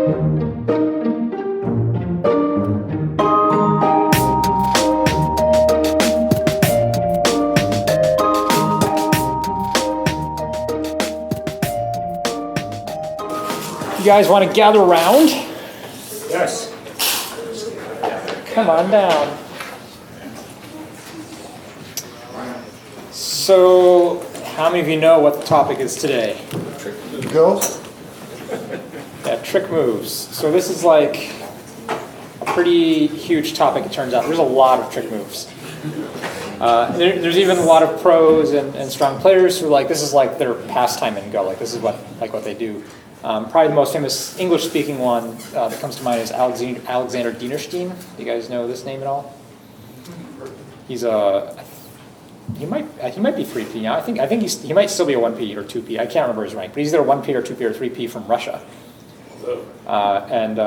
You guys want to gather around? Yes. Come on down. So, how many of you know what the topic is today? Go. Yeah, trick moves. So this is like a pretty huge topic, it turns out. There's a lot of trick moves. There's even a lot of pros and strong players who this is like their pastime in Go. Like this is what they do. Probably the most famous English-speaking one that comes to mind is Alexander Dienerstein. Do you guys know this name at all? He's he might be 3P now. I think he might still be a 1P or 2P. I can't remember his rank, but he's either 1P or 2P or 3P from Russia. And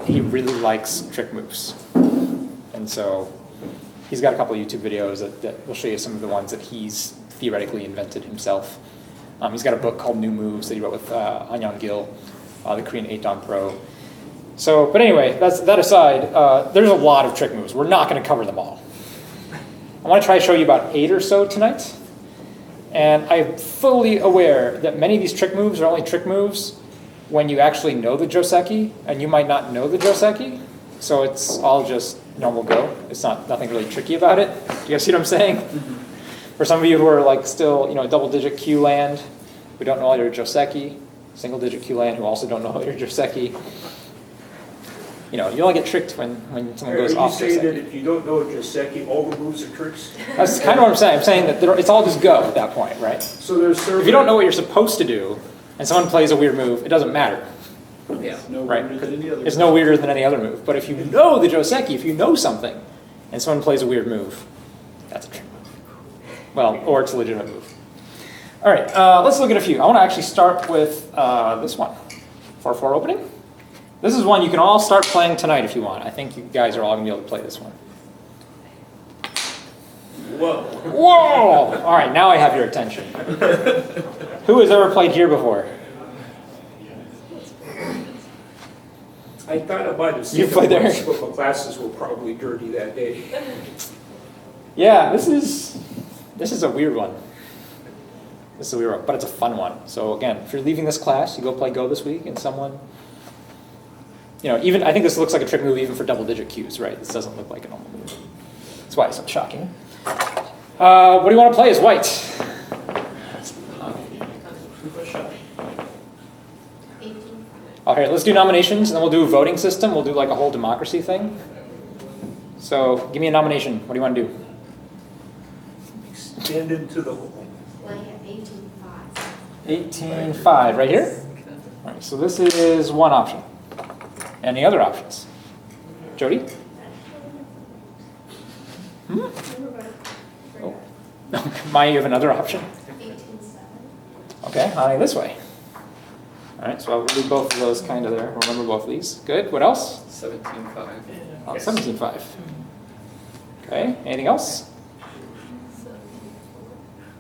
he really likes trick moves. And so he's got a couple of YouTube videos that will show you some of the ones that he's theoretically invented himself. He's got a book called New Moves that he wrote with Anyang Gil, the Korean 8-Dan pro. So, but anyway, that aside, there's a lot of trick moves. We're not going to cover them all. I want to try to show you about 8 or so tonight. And I'm fully aware that many of these trick moves are only trick moves when you actually know the Joseki, and you might not know the Joseki. So it's all just normal Go. It's nothing really tricky about it. Do you guys see what I'm saying? For some of you who are still, double-digit Q land, who don't know all your Joseki, single-digit Q land, who also don't know all your Joseki, you only get tricked when someone goes off Joseki. Are you saying that if you don't know Joseki, all the moves are tricks? That's kind of what I'm saying. I'm saying that it's all just Go at that point, right? So there's if you don't know what you're supposed to do, and someone plays a weird move, it doesn't matter. Yeah, right? It's no weirder than any other move. But if you know the Joseki, if you know something, and someone plays a weird move, that's a trick move. Well, or it's a legitimate move. All right, let's look at a few. I want to actually start with this one, 4-4 opening. This is one you can all start playing tonight if you want. I think you guys are all going to be able to play this one. Whoa. Whoa! All right, now I have your attention. Who has ever played here before? I thought about it. You played there? But my glasses were probably dirty that day. Yeah, this is a weird one. This is a weird one, but it's a fun one. So again, if you're leaving this class, you go play Go this week, and someone, even I think this looks like a trick move even for double-digit Qs, right? This doesn't look like a normal move. That's why it's so shocking. What do you want to play as white? Okay, let's do nominations, and then we'll do a voting system. We'll do like a whole democracy thing. So give me a nomination. What do you want to do? Extend into the hole. 18.5, right here? All right, so this is one option. Any other options? Jody? Oh. Maya, you have another option? 18.7. Okay, Hame, this way. All right, so I'll do both of those kind of there. Remember both of these. Good. What else? 17.5. Oh, 17.5. Okay, anything else?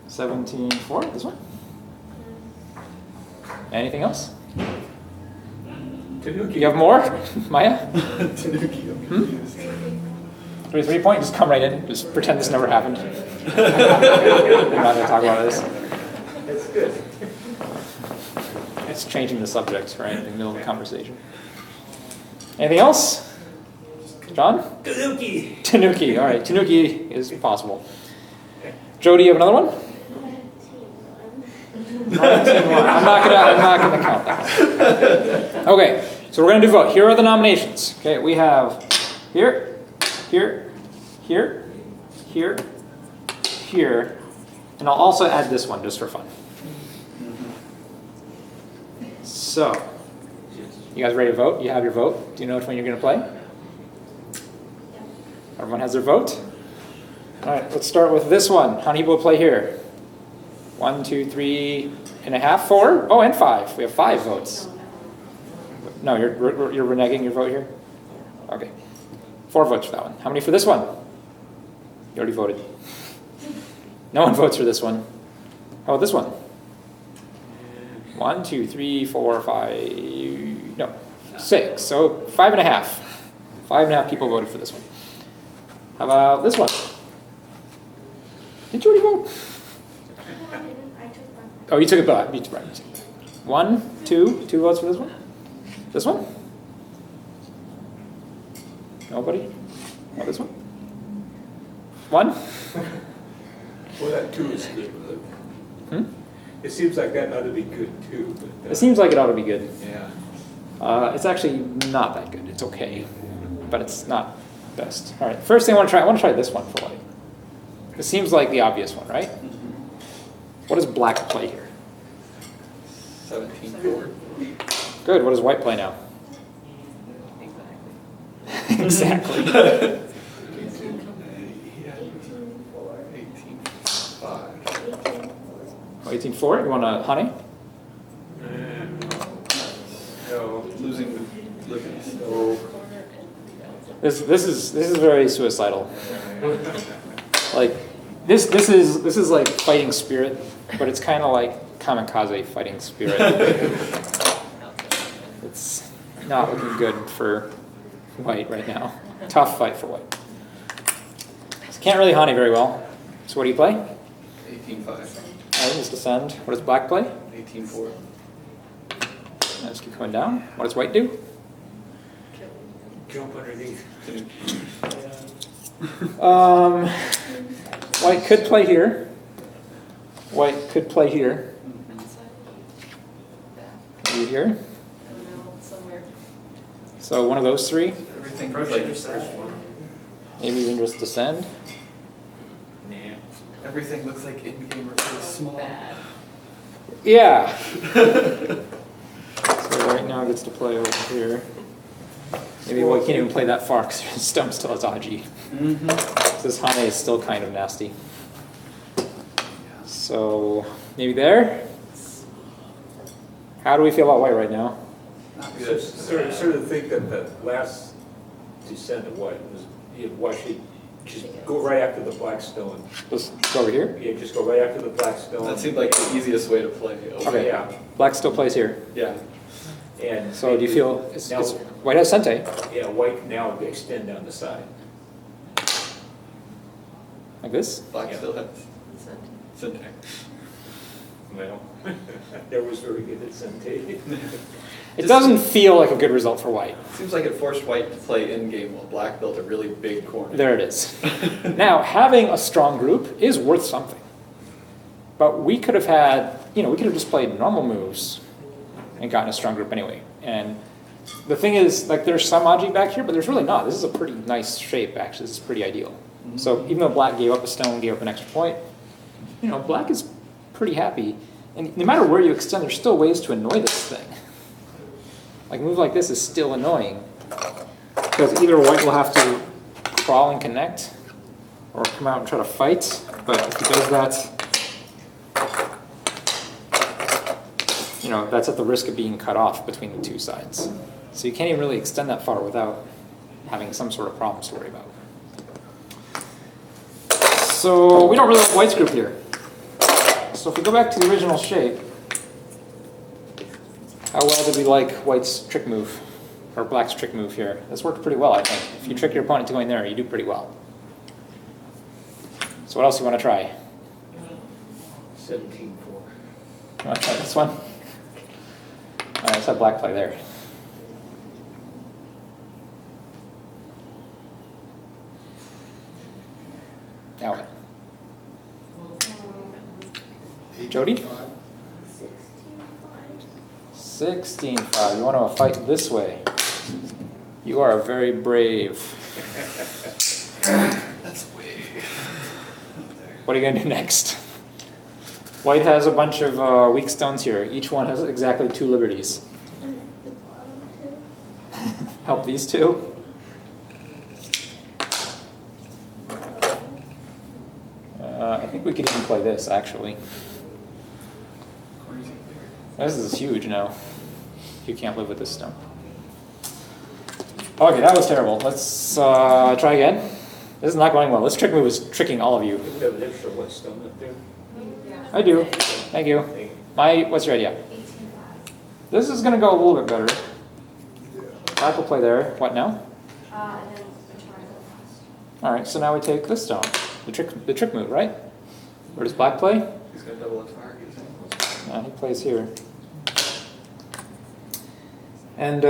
17.4, this one? Anything else? Tanuki. You have more, Maya? Tanuki. 3 point, just come right in. Just pretend this never happened. We're not going to talk about this. That's good. It's changing the subject, right, in the middle of the conversation. Anything else? John? Tanuki. Tanuki, all right. Tanuki is possible. Jody, you have another one? 19.1. I'm not gonna count that. Okay, so we're gonna do vote. Here are the nominations. Okay, we have here, here, here, here, here, and I'll also add this one just for fun. So, you guys ready to vote? You have your vote. Do you know which one you're gonna play? Everyone has their vote? All right, let's start with this one. How many people play here? 1, 2, 3.5, 4. Oh, and 5. We have 5 votes. No, you're reneging your vote here? Okay. 4 votes for that one. How many for this one? You already voted. No one votes for this one. How about this one? 1, 2, 3, 4, 5. No, 6. So 5.5. 5.5 people voted for this one. How about this one? Did you already vote? Oh, you took it back. You took it back. 1, 2. 2 votes for this one? This one? Nobody? Oh, this one? 1? Well, that 2 is good. Hmm? It seems like that ought to be good too. But, It seems like it ought to be good. yeah. It's actually not that good. It's okay, but it's not best. All right, first thing I want to try this one for white. It seems like the obvious one, right? What does black play here? 17-4. Good. What does white play now? Exactly. 18-5. 18-4. You want a honey? No. Losing the liberties. No. This is very suicidal. Like this is like fighting spirit, but it's kind of like kamikaze fighting spirit. It's not looking good for white right now. Tough fight for white. Can't really honey very well. So what do you play? 18-5. Alright, just descend. What does black play? 18-4. Let's keep going down. What does white do? Jump underneath. White could play here. White could play here. Maybe here. So one of those three. Everything looks like the first one. Maybe even just descend. Nah. Everything looks like in-game are so small. Yeah. So right now it gets to play over here. Maybe white can't even play that far because his stump's still dodgy. This Hame is still kind of nasty. So maybe there. How do we feel about white right now? Not So, good. sort of think that the last descent of white was, white should just go right after the black stone. Just go over here. Yeah, just go right after the black stone. That seemed like the easiest way to play. Okay. Yeah. Black still plays here. Yeah. And So do you feel now, white has Sente? yeah, white now extend down the side. Like this? Black Yeah. still has syntax. Well, that was very good at Sente. It doesn't feel like a good result for white. Seems like it forced white to play in-game while black built a really big corner. There it is. Now, having a strong group is worth something. But we could have had, we could have just played normal moves and gotten a strong group anyway. And the thing is, like, there's some Aji back here, but there's really not. This is a pretty nice shape, actually. This is pretty ideal. So even though black gave up a stone, gave up an extra point, black is pretty happy. And no matter where you extend, there's still ways to annoy this thing. Like a move like this is still annoying. Because either white will have to crawl and connect, or come out and try to fight. But if he does that, that's at the risk of being cut off between the two sides. So you can't even really extend that far without having some sort of problems to worry about. So we don't really like white's group here. So if we go back to the original shape, how well did we like white's trick move, or black's trick move here? This worked pretty well, I think. If you trick your opponent to going there, you do pretty well. So what else do you want to try? 17-4. You want to try this one? All right, let's have black play there. Now what? Jody? 16-5. You want to fight this way. You are very brave. That's way. What are you going to do next? White has a bunch of weak stones here. Each one has exactly 2 liberties. Help these two. I think we could even play this, actually. This is huge now. You can't live with this stone. Okay, that was terrible. Let's try again. This is not going well. This trick move is tricking all of you. You have an extra white stone up there? I do. Thank you. What's your idea? This is going to go a little bit better. Black will play there. What now? And then the triangle. All right, so now we take this stone. The trick move, right? Where does black play? He's got double up target. He plays here. And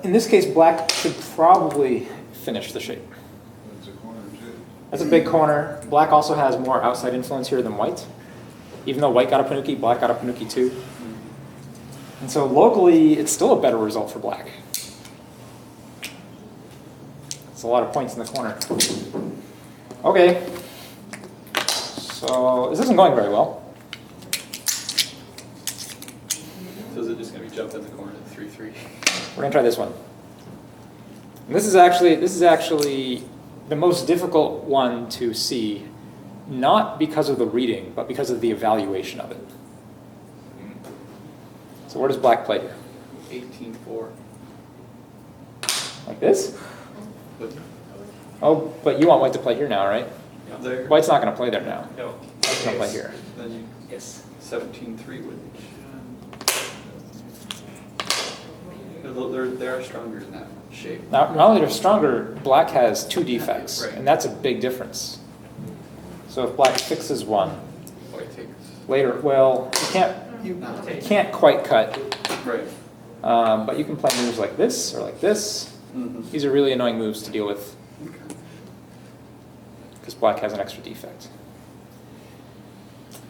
in this case, black should probably finish the shape. That's a corner too. That's a big corner. Black also has more outside influence here than white. Even though white got a Panuki, black got a Panuki too. And so locally, it's still a better result for black. It's a lot of points in the corner. Okay. So this isn't going very well. So is it just going to be jumped in the corner at 3-3? We're gonna try this one. And this is actually the most difficult one to see, not because of the reading, but because of the evaluation of it. So where does black play here? 18-4. Like this? Oh, but you want white to play here now, right? There. White's not gonna play there now. No. White's gonna play here. Then you Yes. 17-3 which they're stronger in that shape. Now, not only they're stronger, black has two defects, Right. and that's a big difference. So if black fixes one, White takes. later, well, you can't quite cut. Right. But you can play moves like this or like this. Mm-hmm. These are really annoying moves to deal with Okay. because black has an extra defect.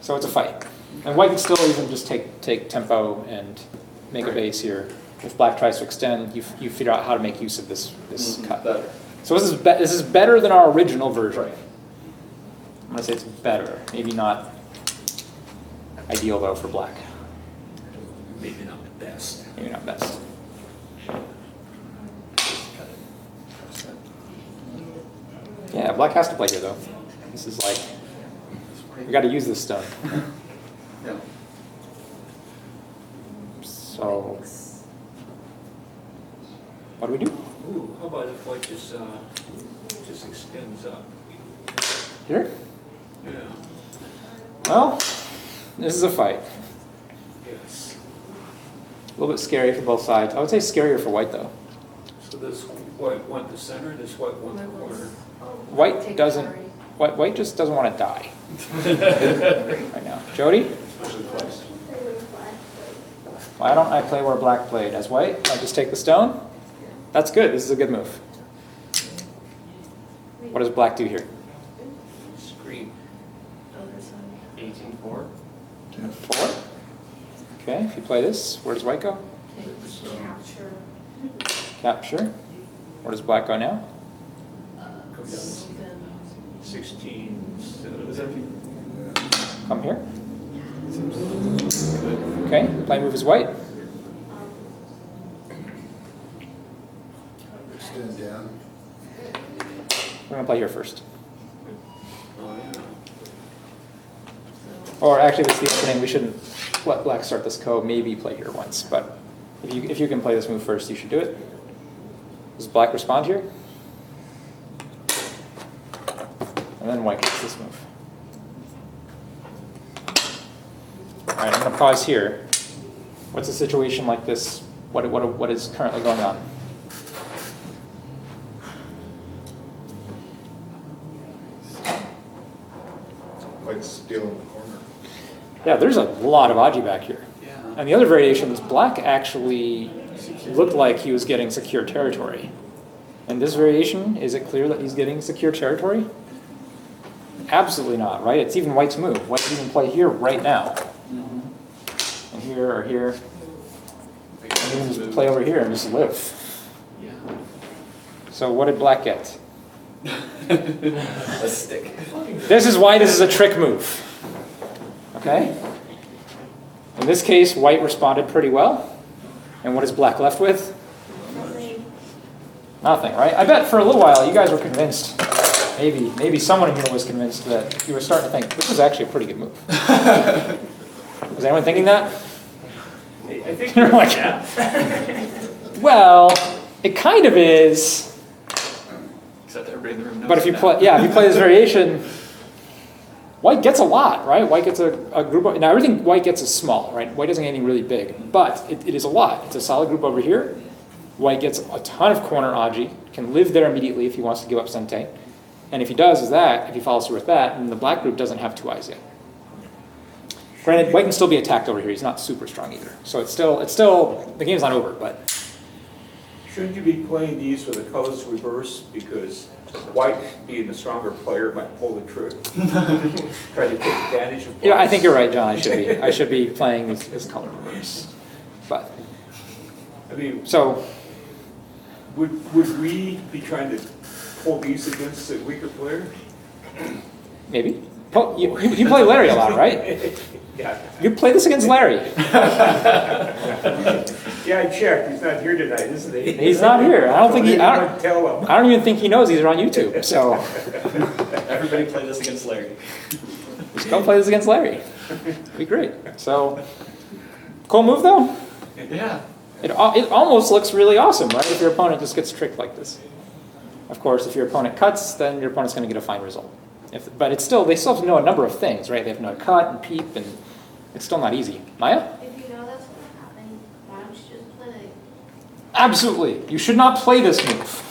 So it's a fight. And white can still even just take tempo and make a Right. base here. If black tries to extend, you figure out how to make use of this cut. Better. So this is better than our original version. Right. I'm going to say it's better. Maybe not ideal though for black. Maybe not the best. Maybe not best. Yeah, black has to play here though. This is like, we got to use this stone. Yeah. So, what do we do? Ooh, how about if white just extends up? Here? Yeah. Well, this is a fight. Yes. A little bit scary for both sides. I would say scarier for white though. So this white want the center, this white want the corner. White doesn't. White just doesn't want to die right now. Jody, why don't I play where black played? As white, I just take the stone. That's good. This is a good move. What does black do here? Screen. 18-4. 4. Okay, if you play this, where does white go? Capture. Capture. Where does black go now? Come down 16. Come here. Okay, play move is white. Extend down. We're gonna play here first. Oh, yeah. Or actually, that's the opening. We shouldn't let black start this co. Maybe play here once, but if you can play this move first, you should do it. Does black respond here? And then white gets this move. All right, I'm going to pause here. What's a situation like this? What is currently going on? White's still in the corner. Yeah, there's a lot of Aji back here. Yeah. And the other variations, black actually looked like he was getting secure territory. And this variation, is it clear that he's getting secure territory? Absolutely not, right? It's even white's move. White can even play here right now. And here or here. And he can just play over here and just live. Yeah. So what did black get? A stick. This is why this is a trick move. Okay? In this case, white responded pretty well. And what is black left with? Nothing, right? I bet for a little while you guys were convinced, maybe someone in here was convinced that you were starting to think, this is actually a pretty good move. Was anyone thinking that? I think You're like, well, it kind of is, Except everybody in the room knows but if you now. play, if you play this variation, white gets a lot, right? White gets a group of, now everything white gets is small, right? White doesn't get anything really big, but it is a lot. It's a solid group over here. White gets a ton of corner aji, can live there immediately if he wants to give up sente. And if he does if he follows through with that, then the black group doesn't have 2 eyes yet. Granted, white can still be attacked over here. He's not super strong either. So it's still, the game's not over, but. Shouldn't you be playing these with the colors reversed? Because white, being the stronger player, might pull the trick. Try to take advantage of. Yeah, I think you're right, John. I should be playing this color reverse. But, I mean, so, would we be trying to pull these against a weaker player? maybe. You play Larry a lot, right? Yeah. You play this against Larry. Yeah, I checked. He's not here tonight, isn't he? He's not here. I don't think Tell him. I don't even think he knows he's on YouTube. So Everybody play this against Larry. just go play this against Larry. It'd be great. So cool move though. Yeah. It almost looks really awesome, right? If your opponent just gets tricked like this. Of course, if your opponent cuts, then your opponent's going to get a fine result. But they still have to know a number of things, right? They have to know cut and peep, and it's still not easy. Maya? If you know that's going to happen, why don't you just play? Absolutely. You should not play this move.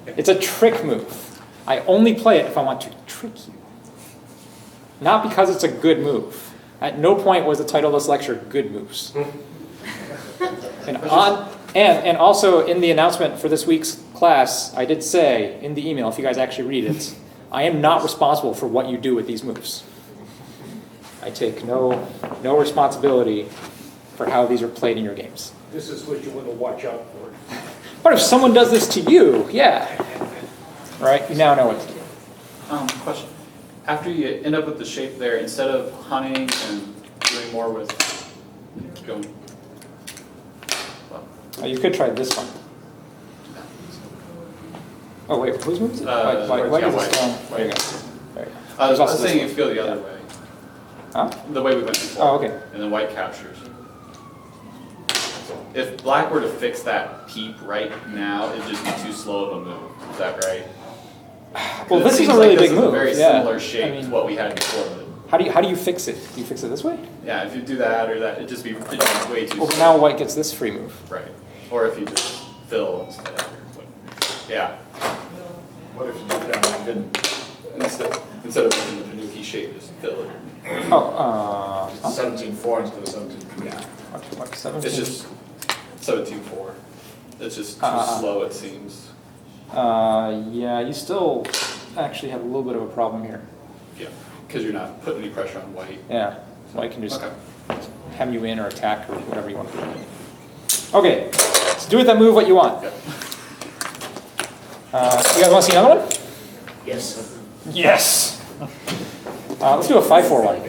It's a trick move. I only play it if I want to trick you. Not because it's a good move. At no point was the title of this lecture good moves. And also in the announcement for this week's class, I did say in the email, if you guys actually read it, I am not responsible for what you do with these moves. I take no responsibility for how these are played in your games. This is what you want to watch out for. What if someone does this to you? Yeah. Right? You now know what to do. Question. After you end up with the shape there, instead of hunting and doing more with going. Oh, you could try this one. Oh wait, whose move is it? White yeah, is white. strong. White. There you go. There you go. I was There's also saying this you go the other way. Huh? The way we went before. Oh, okay. And then white captures. If black were to fix that peep right now, it'd just be too slow of a move. Is that right? Well, It this is seems a really like big this is move. a very Yeah. similar shape I mean, to what we had before. But how do you fix it? Do you fix it this way? yeah, if you do that or that, it'd just be way too Well, slow. now white gets this free move. Right. Or if you just fill instead. But, yeah. What if you did that and didn't? Instead of making the Panuki shape, just fill it. Oh, huh? 17-4 instead of 17. Yeah. What, 17? It's just 17-4. It's just too slow, it seems. Yeah, you still actually have a little bit of a problem here. Yeah. Because you're not putting any pressure on white. Yeah, white can just Okay. hem you in or attack or whatever you want to do. Okay, so do with that move what you want. Yep. You guys want to see another one? Yes. Yes! Let's do a 5-4 one.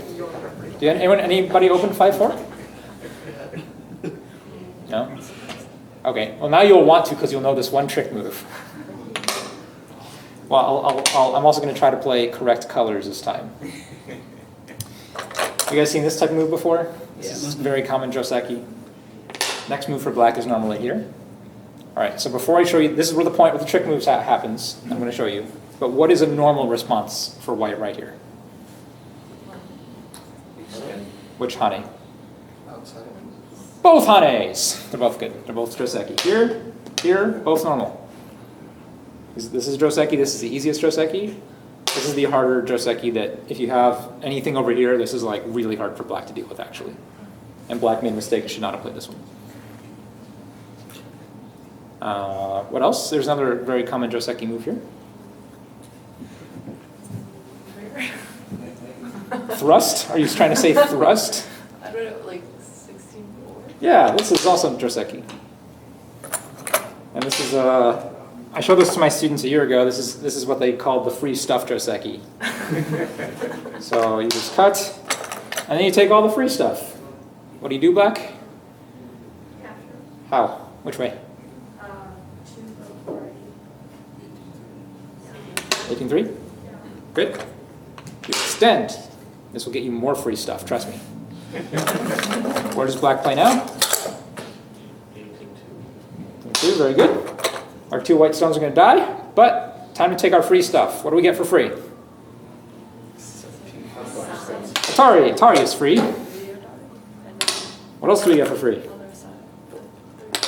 Anybody open 5-4? No? Okay, well now you'll want to because you'll know this one trick move. Well, I'm also going to try to play correct colors this time. You guys seen this type of move before? This is very common Joseki. Next move for black is normally here. All right, so before I show you, this is where the point with the trick moves happens. I'm going to show you. But what is a normal response for white right here? Which Hane? Outside. Both Hanes! They're both good. They're both Joseki. Here, both normal. This is Joseki. This is the easiest Joseki. This is the harder Joseki that if you have anything over here, this is like really hard for black to deal with actually. And black made a mistake and should not have played this one. What else? There's another very common Joseki move here. Thrust? Are you trying to say thrust? I don't know, like 16-4? Yeah, this is also Joseki. And this is I showed this to my students a year ago. This is what they called the free stuff Joseki. So you just cut, and then you take all the free stuff. What do you do, black? Capture. How? Which way? 18-3? Good. You extend. This will get you more free stuff, trust me. Where does black play now? 18-2, very good. Our 2 white stones are going to die, but time to take our free stuff. What do we get for free? Atari is free. What else do we get for free?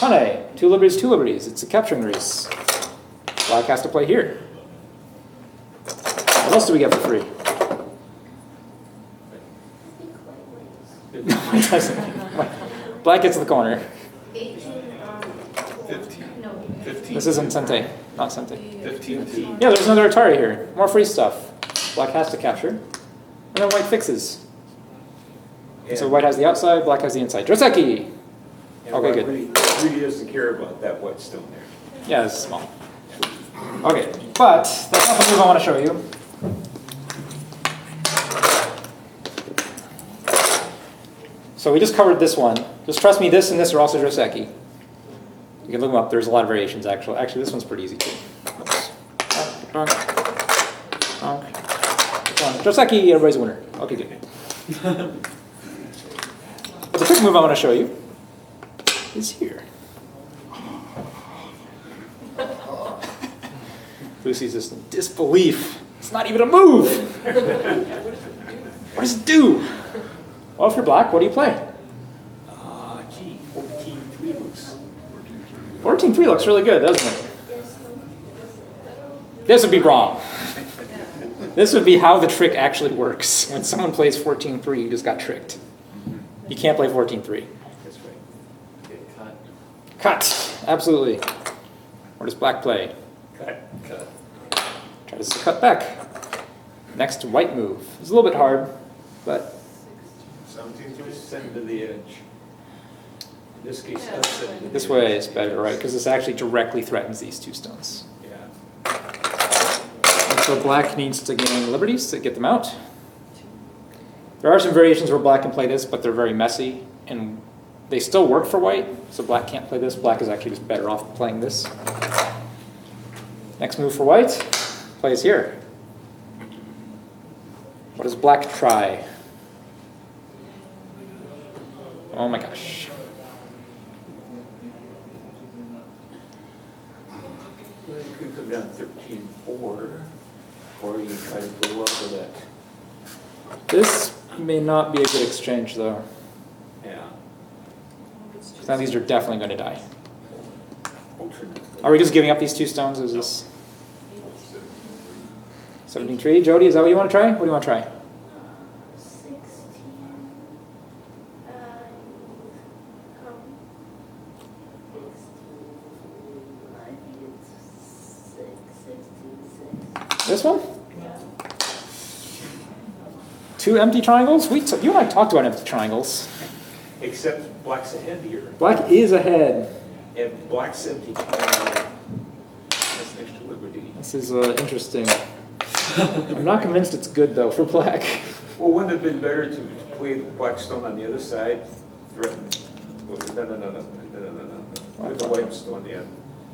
Hane, 2 liberties, 2 liberties. It's a capturing race. Black has to play here. What else do we get for free? No, it doesn't. Black gets the corner. 18, 15. no. 15. This isn't Sente, not Sente. 15. Yeah, there's another Atari here. More free stuff. Black has to capture. And then white fixes. And so white has the outside, black has the inside. Joseki! And Okay, white good. really doesn't care about that white stone there. Yeah, it's small. Okay, but that's not the move I want to show you. So we just covered this one. Just trust me, this and this are also Joseki. You can look them up. There's a lot of variations, actually. Actually, this one's pretty easy, too. Joseki, everybody's a winner. Okay, good. But the trick move I want to show you is here. Lucy's just in disbelief. It's not even a move. What does it do? Well, if you're black, what do you play? Gee, 14-3 looks. 14-3 looks really good, doesn't it? This would be wrong. This would be how the trick actually works. When someone plays 14-3, you just got tricked. You can't play 14-3. That's right. Okay, cut. Cut. Absolutely. What does black play? Cut. Try to cut back. Next white move. It's a little bit hard, but 17. Send to the edge. In this case, that's send to the this edge. way is better, right? Because this actually directly threatens these 2 stones. Yeah. And so black needs to gain liberties to get them out. There are some variations where black can play this, but they're very messy, and they still work for white, so black can't play this. Black is actually just better off playing this. Next move for white, plays here. What does black try? Oh my gosh. Well, you could come down 13-4, or you can try to blow up with that. This may not be a good exchange, though. Yeah. 'Cause now these are definitely going to die. Alternate. Are we just giving up these 2 stones? Is this 17-3? Jody, is that what you want to try? What do you want to try? 16. I think it's 16, 6. This one? 2 empty triangles? You and I talked about empty triangles. Except black's ahead here. Black is ahead. And black's empty triangle. That's next to liberty. This is interesting. I'm not convinced it's good, though, for black. Well, wouldn't it have been better to play the black stone on the other side? Threaten. No. Put the white stone on the end.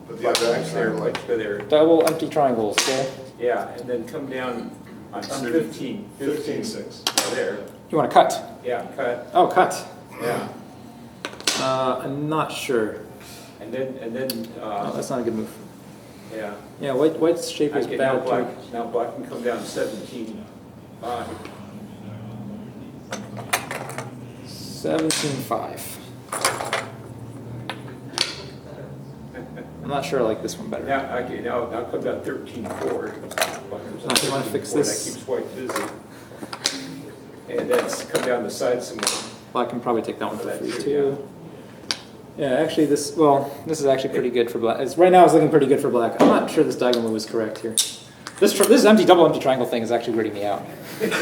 But the Black other back's there, white's there. Double empty triangles, okay? Yeah, and then come down on Under 15. 15-6. There. You want to cut? Yeah, cut. Oh, cut. Yeah. I'm not sure. And then, Oh, that's not a good move. yeah. Yeah, white's shape is Okay, now bad, black, too. now black can come down 17. 17-5. I'm not sure I like this one better. Now, okay, now come down 13-4. you wanna fix this? That keeps white busy. And then come down the side some more. Black can probably take that one for That free, too, too. Yeah, actually, this is actually pretty good for black. Right now, it's looking pretty good for black. I'm not sure this diagonal move is correct here. This double empty triangle thing is actually weirding me out. Get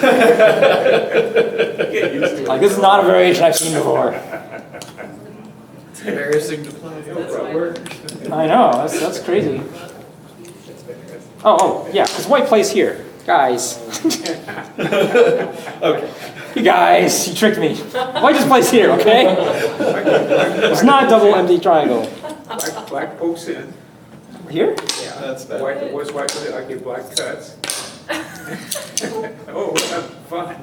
used to it. Like, this is not a variation I've seen before. It's embarrassing to play. That's why. I know, that's crazy. Oh, yeah, because white plays here. Guys. Okay. You guys, you tricked me. White just plays here, okay? It's not a double empty triangle. Black pokes in. Here? Yeah. That's bad. White, what's white with it? Okay, black cuts. Oh, fun.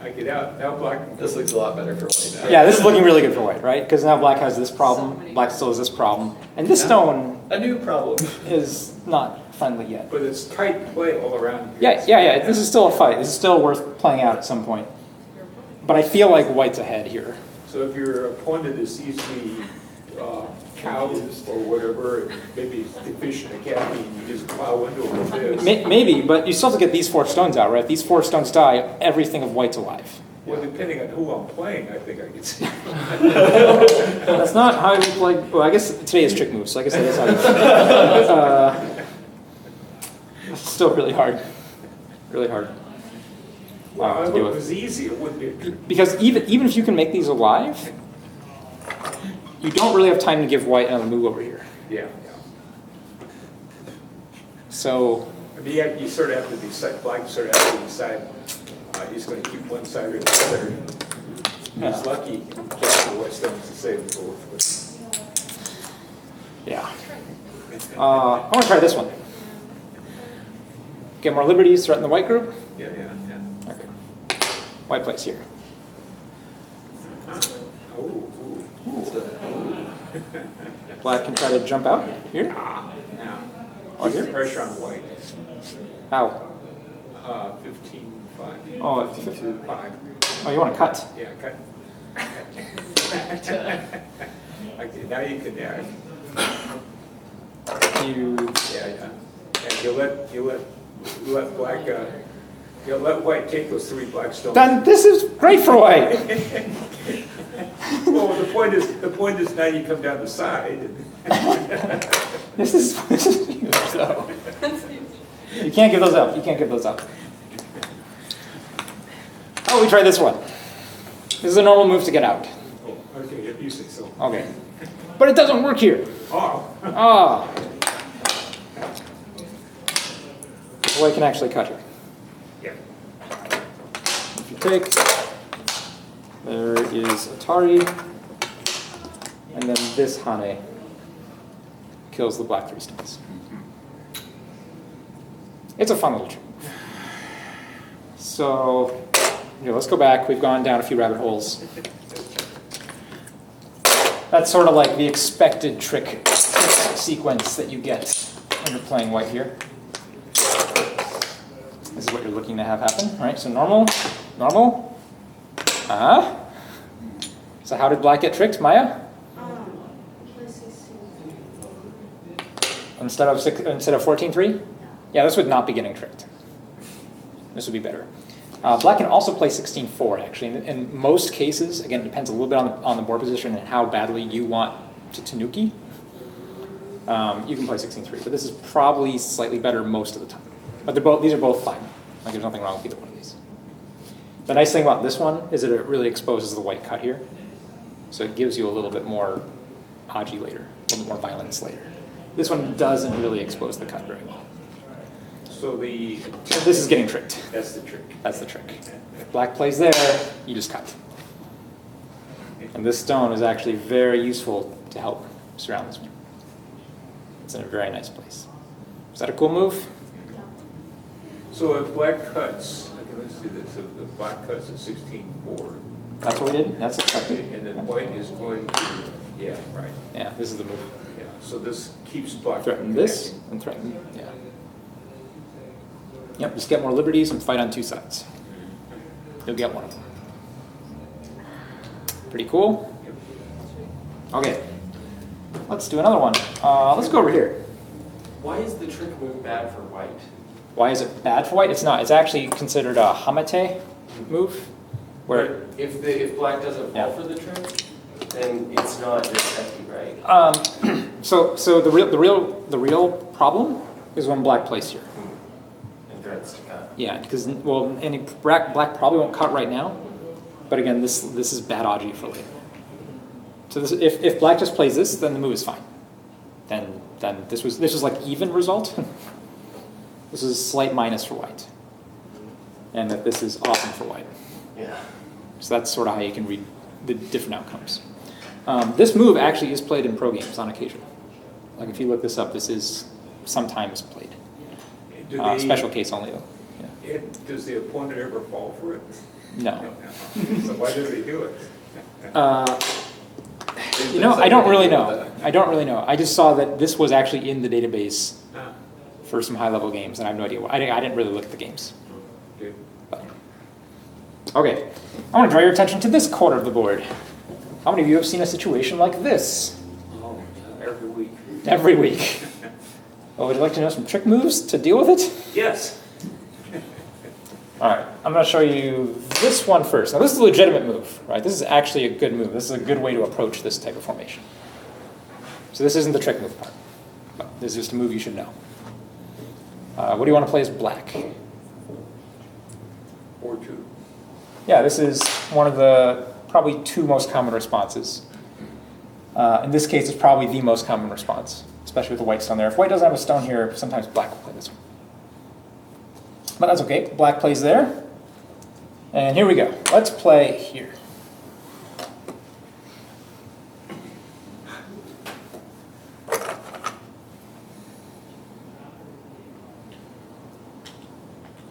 I get out, now black. This looks a lot better for white now. Yeah, this is looking really good for white, right? Because now black has this problem, black still has this problem. And this stone A new problem. is not friendly yet. But it's tight play all around here. Yeah, this is still a fight. This is still worth playing out at some point. But I feel like white's ahead here. So if your opponent is easily cowed or whatever, and maybe deficient in caffeine, you just plow into them with this. Maybe, but you still have to get these 4 stones out, right? If these 4 stones die, everything of white's alive. Well, depending on who I'm playing, I think I can see. That's not how you like. Well, I guess today is trick moves, so I guess that is how you. It's still really hard. Really hard. Well, to if deal it with. was easy, it wouldn't be a trick. Because even if you can make these alive, you don't really have time to give white another move over here. Yeah. So I mean, you sort of have to decide, black sort of have to decide, he's going to keep one side or the other. He's lucky he can catch the white stones to save them both. yeah. I want to try this one. Get more liberties, threaten the white group. Yeah. Okay. White plays here. Oh. Black can try to jump out here. Now, Oh, here? pressure on white. Ow. 15-5. Oh, 15-5. Oh, you want to cut? Yeah, cut. Okay, now you can, You. yeah. And you let black, you let white take those 3 black stones. Then this is great for white. Well, the point is now you come down the side. This is huge, though. You can't give those up. You can't give those up. Oh, we try this one. This is a normal move to get out. Oh, okay, if you say so. Okay. But it doesn't work here. Oh. Ah. White can actually cut here. Yeah. If you take, there is Atari, and then this Hane kills the black 3 stones. It's a fun little trick. So, here, let's go back. We've gone down a few rabbit holes. That's sort of like the expected trick sequence that you get when you're playing white here. This is what you're looking to have happen, right? So normal. So how did black get tricked, Maya? Instead of 14-3? Yeah, this would not be getting tricked. This would be better. Black can also play 16-4, actually. In most cases, again, it depends a little bit on the board position and how badly you want to tanuki. You can play 16-3, but this is probably slightly better most of the time. But these are both fine. Like, there's nothing wrong with either one of these. The nice thing about this one is that it really exposes the white cut here. So it gives you a little bit more aji later, a little bit more violence later. This one doesn't really expose the cut very well. So This is getting tricked. that's the trick. That's the trick. If black plays there, you just cut. And this stone is actually very useful to help surround this one. It's in a very nice place. Is that a cool move? So if black cuts, okay, let's do this. If the black cuts at 16-4, That's what we did? That's expected. and then white is going to, yeah, right. Yeah, this is the move. Yeah, so this keeps black. Threaten this and threaten, yeah. Yep, just get more liberties and fight on 2 sides. You'll get one of them. Pretty cool. Okay, let's do another one. Let's go over here. Why is the trick move bad for white? Why is it bad for white? It's not. It's actually considered a Hamate move. Where, But if black doesn't fall for the trick, then it's not Joseki, right? so the real problem is when black plays here. And threats to cut. Yeah, because any black probably won't cut right now, but again, this is bad aji for later. So if black just plays this, then the move is fine. Then this was like even result. This is a slight minus for white, and that this is awesome for white. Yeah. So that's sort of how you can read the different outcomes. This move actually is played in pro games on occasion. Like if you look this up, this is sometimes played. Special case only though. Yeah. Does the opponent ever fall for it? No. So why do they do it? I don't really know. I just saw that this was actually in the database for some high-level games, and I have no idea why. I didn't really look at the games. Good. But. Okay, I want to draw your attention to this corner of the board. How many of you have seen a situation like this? Oh, every week. Every week. Well, would you like to know some trick moves to deal with it? Yes. All right, I'm going to show you this one first. Now, this is a legitimate move, right? This is actually a good move. This is a good way to approach this type of formation. So this isn't the trick move part. But this is just a move you should know. What do you want to play as black? 4-2. Yeah, this is one of the probably two most common responses. In this case, it's probably the most common response, especially with the white stone there. If white doesn't have a stone here, sometimes black will play this one. But that's okay. Black plays there. And here we go. Let's play here.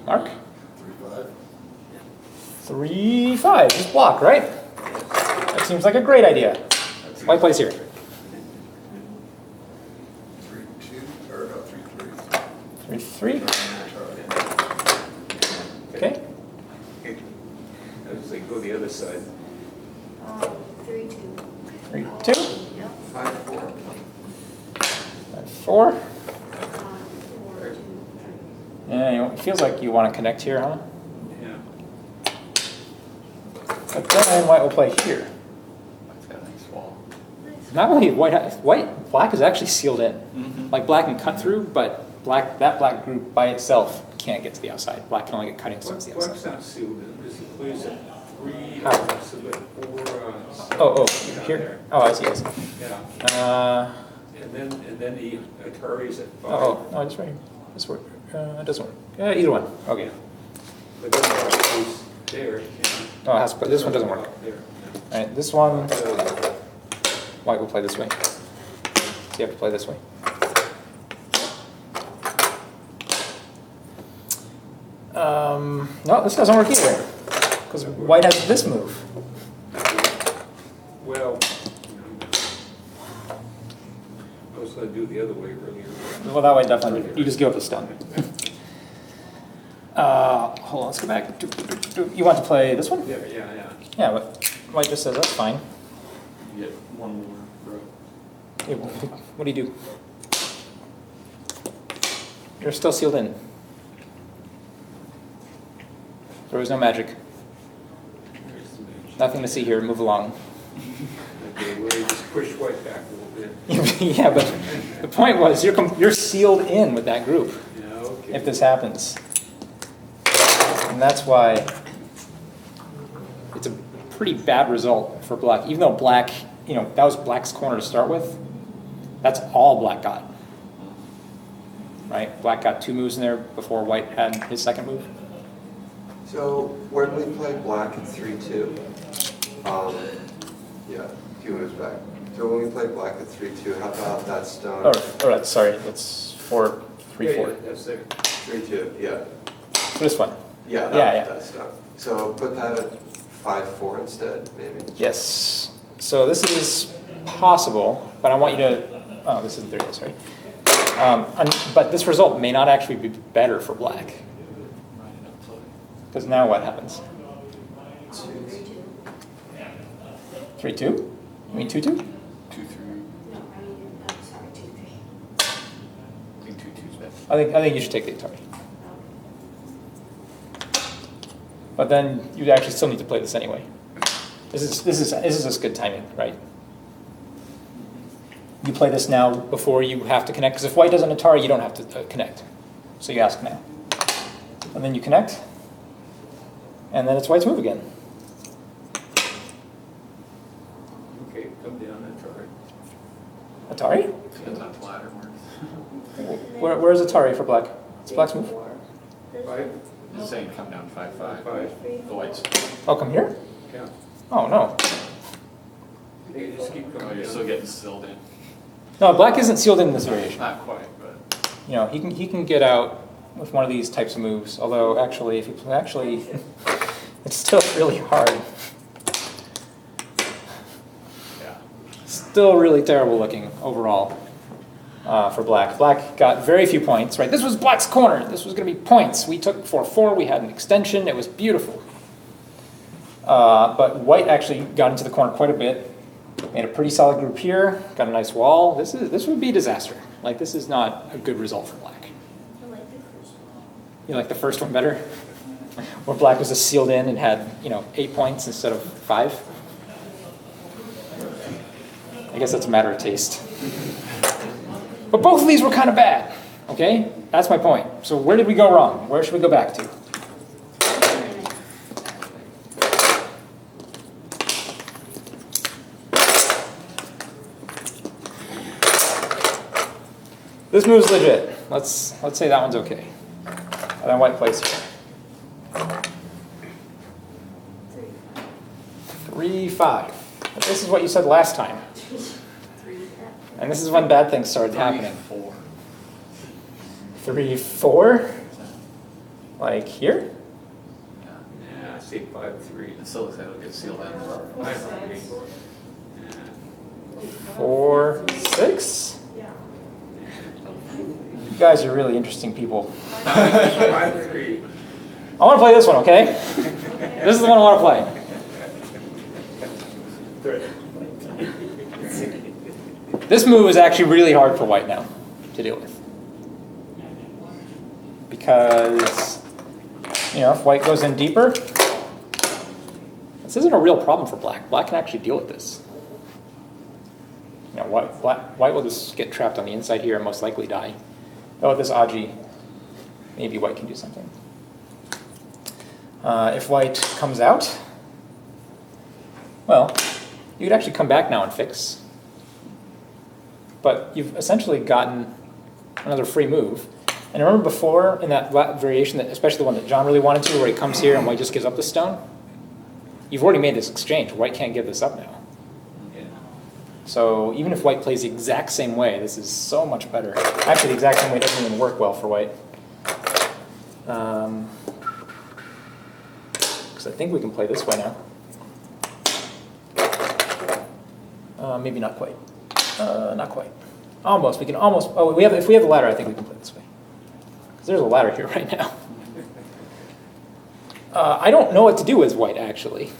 Mark? 3-5. 3-5. Just block, right? That seems like a great idea. White plays here. 3-2, or no, 3-3. 3-3. Okay. I was like, go the other side. 3-2. 3-2. Yep. 5-4. 4. 4-2. Yeah, it feels like you want to connect here, huh? Yeah. But then white will play here. It's got a nice wall. Not only black is actually sealed in. Like black can cut through, but that black group by itself can't get to the outside. Black can only get cutting stones to the Black's outside. not sealed in, because it plays at 3, How? so that 4, Oh, down here. there. Oh, I see. I see. Yeah. And then the Atari's at 5. Oh, no, just right here. This work. It doesn't work. Either one. Okay. But then it plays there. Oh, it has to play. This one doesn't work. There. All right, this one, So, white will play this way. So you have to play this way. No, this doesn't work either. Because white has this move. well, I was going to do the other way earlier. Well, that way definitely. You just give up the stone. Hold on, let's go back. You want to play this one? Yeah. Yeah, but white just says that's fine. You get one more row. Hey, what do you do? You're still sealed in. There was no magic. Nothing to see here. Move along. Okay, well, you just push white back a little bit. Yeah, but the point was you're sealed in with that group Yeah, okay. if this happens. And that's why it's a pretty bad result for black. Even though black, that was black's corner to start with, that's all black got. Right? Black got 2 moves in there before white had his second move. So when we play black at 3-2, yeah, a few moves back. So when we play black at 3-2, how about that stone? Oh, sorry, that's 4-3-4. Yeah, that's there. 3-2, yeah. This one. Yeah, Yeah. that stone. So put that at 5-4 instead, maybe? Yes. So this is possible, but I want you to. Oh, this isn't there yet. Sorry. But this result may not actually be better for black. Because now what happens? 3-2. You mean 2-2? 2-3. No, I mean, I'm sorry, 2-3. I think 2-2's better. I think you should take the Atari. But then you actually still need to play this anyway. This is just good timing, right? You play this now before you have to connect, because if white does an Atari, you don't have to connect. So you ask now. And then you connect, and then it's white's move again. Okay, come down, Atari. Atari? Depends on the ladder works. Where's Atari for black? It's black's move. 5, Just saying come down 5-5. 5. The whites. Oh, come here? Yeah. Oh, no. They just keep Oh, coming you're down. still getting sealed in. No, black isn't sealed in this variation. Not quite, but He can get out with one of these types of moves. Although, actually, if you play, it's still really hard. yeah. Still really terrible looking overall for black. Black got very few points, right? This was black's corner. This was going to be points. We took 4-4. We had an extension. It was beautiful. But white actually got into the corner quite a bit. Made a pretty solid group here. Got a nice wall. This would be a disaster. Like, this is not a good result for black. I like the first one. You like the first one better? Where black was just sealed in and had, 8 points instead of 5? I guess that's a matter of taste. But both of these were kind of bad, okay? That's my point. So where did we go wrong? Where should we go back to? This move's legit. Let's say that one's okay. And then white plays here. 3-5. But this is what you said last time. And this is when bad things started happening. 4. 3-4? Like here? Yeah, I say 5-3. It still looks like it'll get sealed in. 5-3. 4-6? You guys are really interesting people. 5-3. I want to play this one, okay? This is the one I want to play. This move is actually really hard for white now to deal with. Because, if white goes in deeper, this isn't a real problem for black. Black can actually deal with this. White will just get trapped on the inside here and most likely die. But with this Aji, maybe white can do something. If white comes out, well, you could actually come back now and fix. But you've essentially gotten another free move. And remember before, in that variation, especially the one that John really wanted to, where he comes here and white just gives up the stone? You've already made this exchange. White can't give this up now. So even if white plays the exact same way, this is so much better. Actually, the exact same way doesn't even work well for white. Because I think we can play this way now. Maybe not quite. Not quite. Almost. We can almost. Oh, if we have the ladder, I think we can play this way. Because there's a ladder here right now. I don't know what to do with white, actually.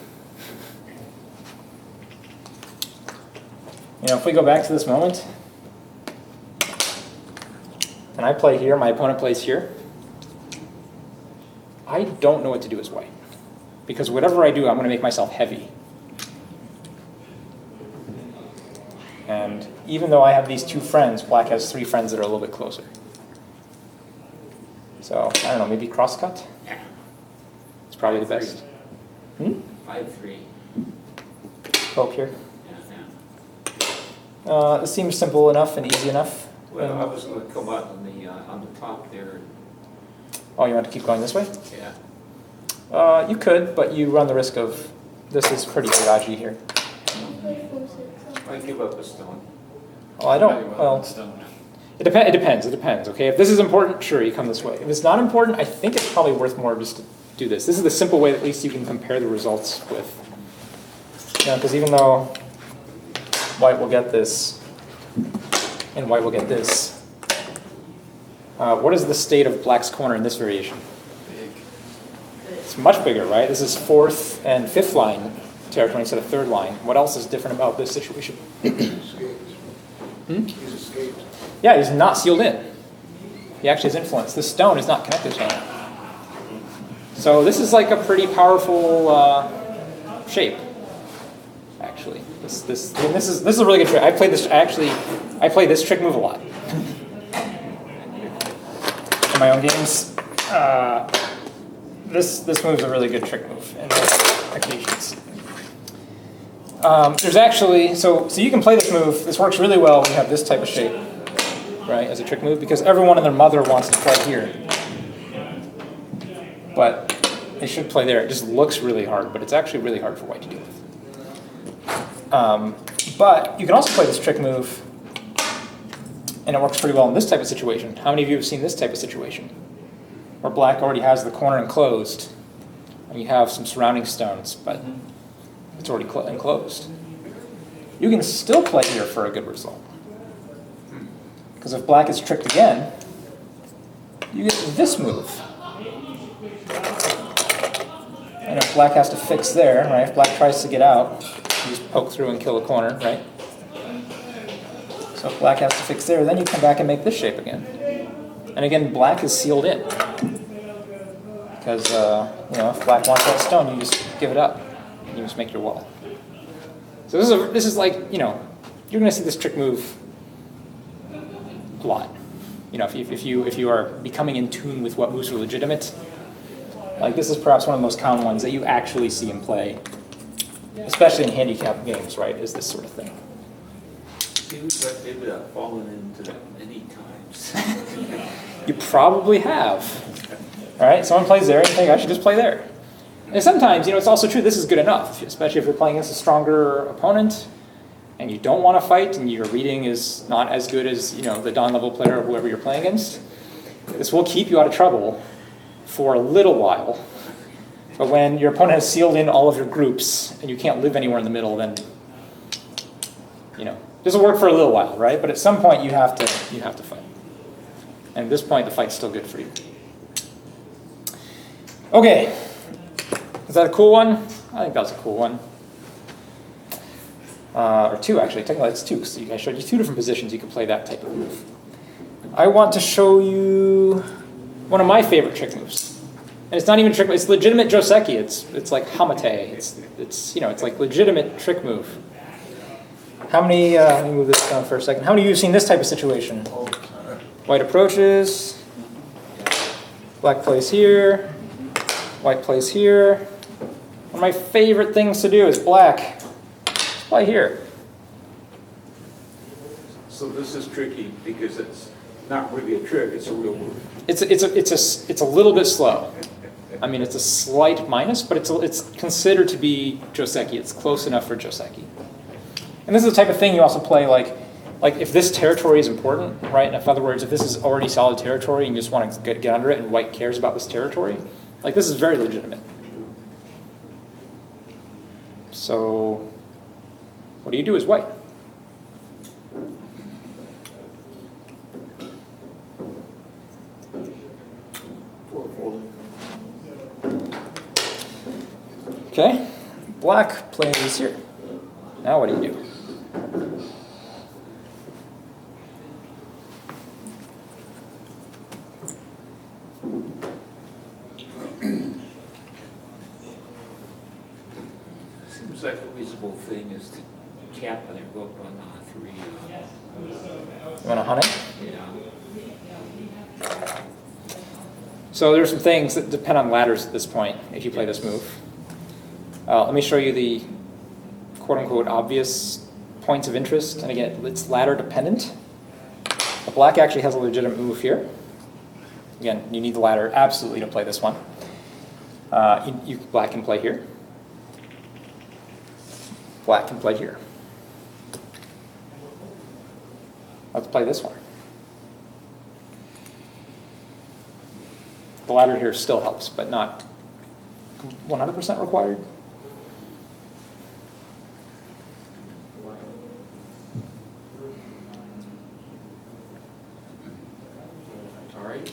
If we go back to this moment, and I play here, my opponent plays here, I don't know what to do as white. Because whatever I do, I'm going to make myself heavy. And even though I have these 2 friends, black has 3 friends that are a little bit closer. So, I don't know, maybe crosscut? It's probably the best. 5-3. Poke here. This seems simple enough and easy enough. Well, I was going to come out on the top there. Oh, you want to keep going this way? Yeah. You could, but you run the risk of, this is pretty dodgy here. I give up a stone. Oh, I don't, well, Stone. it depends, okay? If this is important, sure, you come this way. If it's not important, I think it's probably worth more just to do this. This is the simple way that at least you can compare the results with. Because even though white will get this, and white will get this, what is the state of black's corner in this variation? Big. It's much bigger, right? This is 4th and 5th line territory instead of 3rd line. What else is different about this situation? He's escaped. Yeah, he's not sealed in. He actually has influence. This stone is not connected to him. So this is like a pretty powerful shape, actually. This is a really good trick. I play this trick move a lot in my own games. This move is a really good trick move in most occasions. There's actually, so you can play this move. This works really well when you have this type of shape, right, as a trick move, because everyone and their mother wants to play here. But they should play there. It just looks really hard, but it's actually really hard for white to deal with. But you can also play this trick move, and it works pretty well in this type of situation. How many of you have seen this type of situation? Where black already has the corner enclosed, and you have some surrounding stones, but it's already enclosed. You can still play here for a good result. Because if black is tricked again, you get this move. And if black has to fix there, right, if black tries to get out, You just poke through and kill a corner, right? So if black has to fix there, then you come back and make this shape again. And again, black is sealed in. Because, if black wants that stone, you just give it up. You just make your wall. So this is like, you're going to see this trick move a lot. If you are becoming in tune with what moves are legitimate, like this is perhaps one of the most common ones that you actually see in play, especially in handicap games, right, is this sort of thing. Seems like maybe I've fallen into that many times. You probably have. All right, someone plays there and you think, I should just play there. And sometimes, it's also true, this is good enough, especially if you're playing against a stronger opponent and you don't want to fight and your reading is not as good as, the Dawn level player or whoever you're playing against. This will keep you out of trouble for a little while. But when your opponent has sealed in all of your groups and you can't live anywhere in the middle, then, this will work for a little while, right? But at some point you have to fight. And at this point, the fight's still good for you. Okay. Is that a cool one? I think that was a cool one. Or two, actually. Technically, it's two, because I showed you two different positions you can play that type of move. I want to show you one of my favorite trick moves. And it's not even a trick move. It's legitimate Joseki. It's like Hame. It's like legitimate trick move. How many, let me move this down for a second. How many of you have seen this type of situation? White approaches. Black plays here. White plays here. One of my favorite things to do is black. Let's play here. So this is tricky because it's not really a trick, it's a real move. It's a little bit slow. I mean, it's a slight minus, but it's considered to be Joseki. It's close enough for Joseki. And this is the type of thing you also play like if this territory is important, right? In other words, if this is already solid territory and you just want to get under it and white cares about this territory, like this is very legitimate. So what do you do as white? Okay, black plays here. Now what do you do? Seems like a reasonable thing is to cap and then go up on 3. You want to hunt it? Yeah. So there's some things that depend on ladders at this point, if you play this move. Let me show you the quote-unquote obvious points of interest. And again, it's ladder dependent. The black actually has a legitimate move here. Again, you need the ladder absolutely to play this one. Black can play here. Black can play here. Let's play this one. The ladder here still helps, but not 100% required. Atari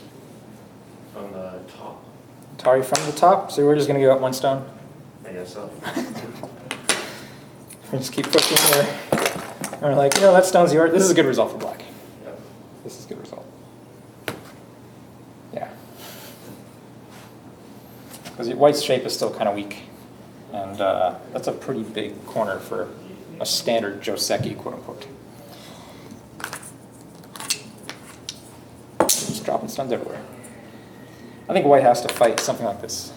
from the top. Atari from the top, so we're just going to give up one stone. I guess so. We just keep pushing here. And we're like, that stone's yours. This is a good result for black. Yep. This is a good result. Yeah. Because white's shape is still kind of weak. And that's a pretty big corner for a standard Joseki, quote unquote. Just dropping stones everywhere. I think white has to fight something like this.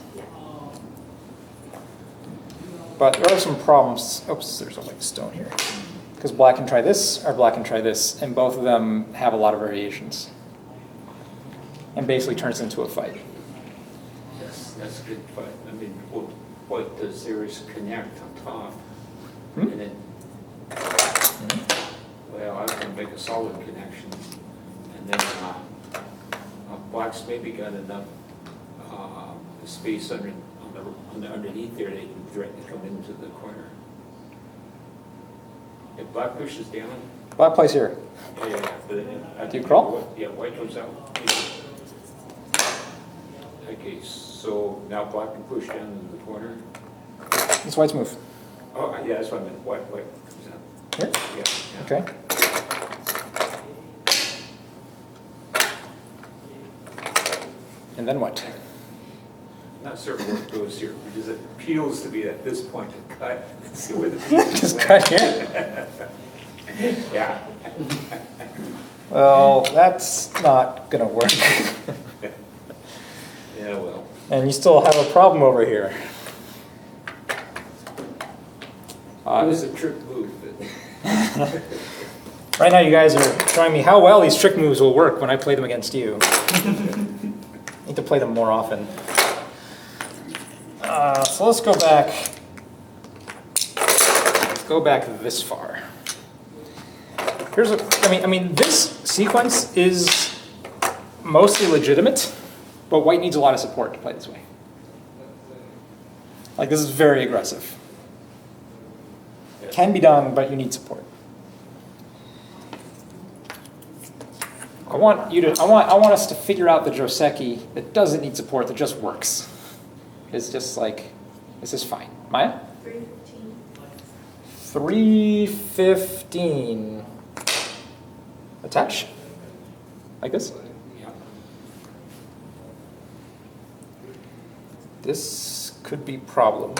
But there are some problems. Oops, there's a white stone here. Because black can try this, or black can try this, and both of them have a lot of variations. And basically turns into a fight. Yes, that's a good fight. I mean, what does there is connect on top. Hmm? And then, well, I can make a solid connection. And then black's maybe got enough space underneath there, they can directly come into the corner. If black pushes down, Black plays here. yeah. Do you crawl? Yeah, white comes out. Okay, so now black can push down into the corner. It's white's move. Oh, yeah, that's what I meant, white comes out. Here? Yeah. Okay. And then what? Not certain where it goes here, because it appeals to be at this point to cut. See where the piece Just went. cut here? Yeah. Well, that's not gonna work. Yeah, well. And you still have a problem over here. It was a trick move, but Right now you guys are showing me how well these trick moves will work when I play them against you. Need to play them more often. So let's go back. Let's go back this far. Here's I mean, this sequence is mostly legitimate, but white needs a lot of support to play this way. Like, this is very aggressive. Can be done, but you need support. I want us to figure out the Joseki that doesn't need support, that just works. It's just like, this is fine. Maya? 315. 315. Attach? Like this? yeah. This could be problem.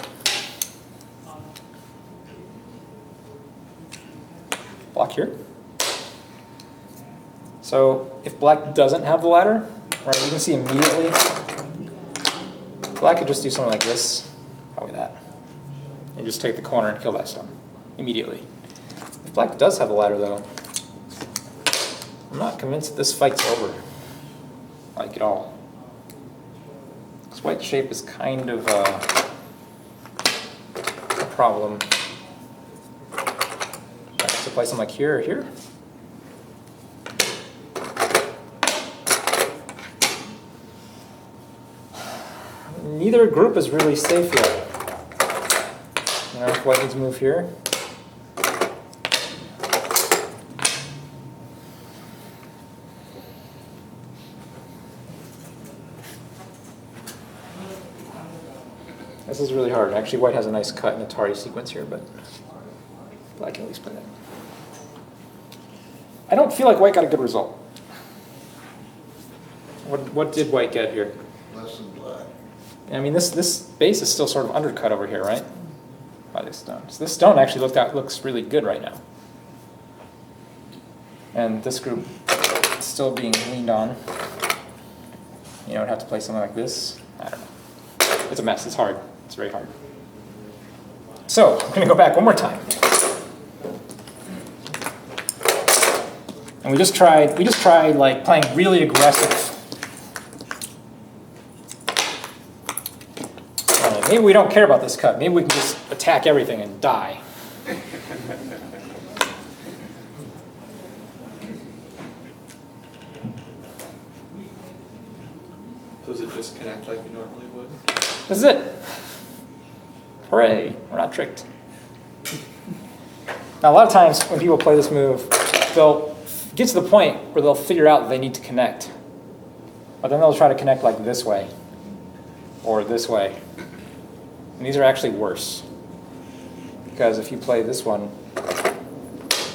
Block here. So if black doesn't have the ladder, right, you can see immediately, black could just do something like this, probably that, and just take the corner and kill that stone immediately. If black does have the ladder though, I'm not convinced that this fight's over, like at all. This white shape is kind of a problem. I have to play something like here or here. Neither group is really safe yet. You know, if white needs to move here. This is really hard. Actually, white has a nice cut in the Atari sequence here, but black can at least play that. I don't feel like white got a good result. What did white get here? Less than black. I mean, this base is still sort of undercut over here, right? By this stone. So this stone actually looks really good right now. And this group is still being leaned on. You know, I'd have to play something like this. I don't know. It's a mess. It's hard. It's very hard. So, I'm going to go back one more time. And we just tried like playing really aggressive. Maybe we don't care about this cut. Maybe we can just attack everything and die. Does it just connect like you normally would? This is it. Hooray, we're not tricked. Now, a lot of times when people play this move, they'll get to the point where they'll figure out that they need to connect. But then they'll try to connect like this way or this way. And these are actually worse. Because if you play this one,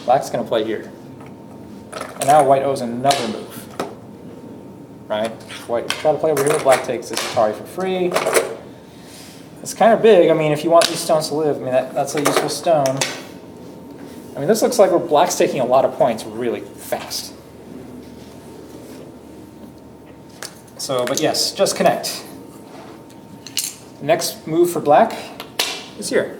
black's going to play here. And now white owes another move. Right? If white try to play over here, black takes this Atari for free. It's kind of big. I mean, if you want these stones to live, I mean, that's a useful stone. I mean, this looks like where black's taking a lot of points really fast. So, but yes, just connect. The next move for black is here.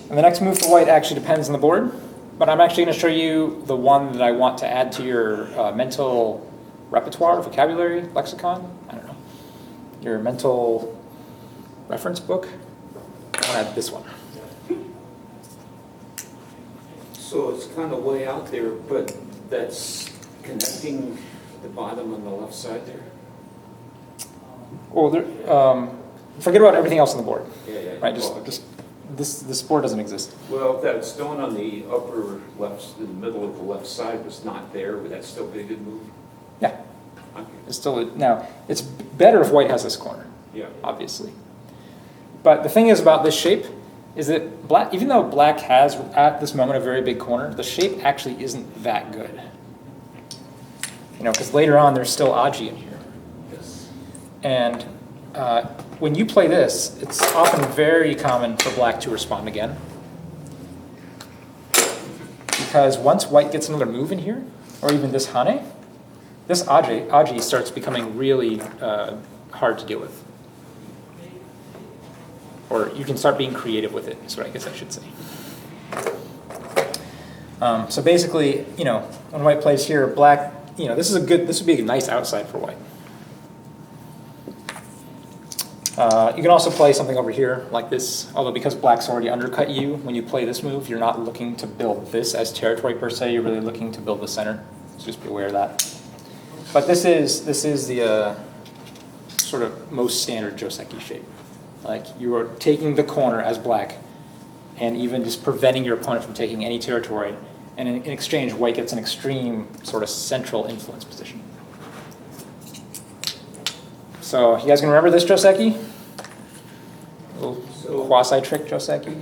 And the next move for white actually depends on the board, but I'm actually going to show you the one that I want to add to your mental repertoire, vocabulary, lexicon, I don't know, your mental reference book. I want to add this one. So it's kind of way out there, but that's connecting the bottom on the left side there? Well, forget about everything else on the board. Yeah. Right, just Well, this board doesn't exist. well, if that stone on the upper left, in the middle of the left side was not there, would that still be a good move? Yeah, Okay. it's still now. It's better if white has this corner, Yeah. obviously. But the thing is about this shape is that black, even though black has at this moment a very big corner, the shape actually isn't that good. You know, because later on there's still Aji in here. Yes. And when you play this, it's often very common for black to respond again. Because once white gets another move in here, or even this Hane, this Aji starts becoming really hard to deal with. Or you can start being creative with it, is what I guess I should say. So basically, you know, when white plays here, black, you know, this would be a nice outside for white. You can also play something over here like this, although because black's already undercut you, when you play this move, you're not looking to build this as territory per se, you're really looking to build the center. So just be aware of that. But this is the sort of most standard Joseki shape. Like you are taking the corner as black and even just preventing your opponent from taking any territory. And in exchange, white gets an extreme sort of central influence position. So you guys gonna remember this Joseki? Little quasi-trick Joseki.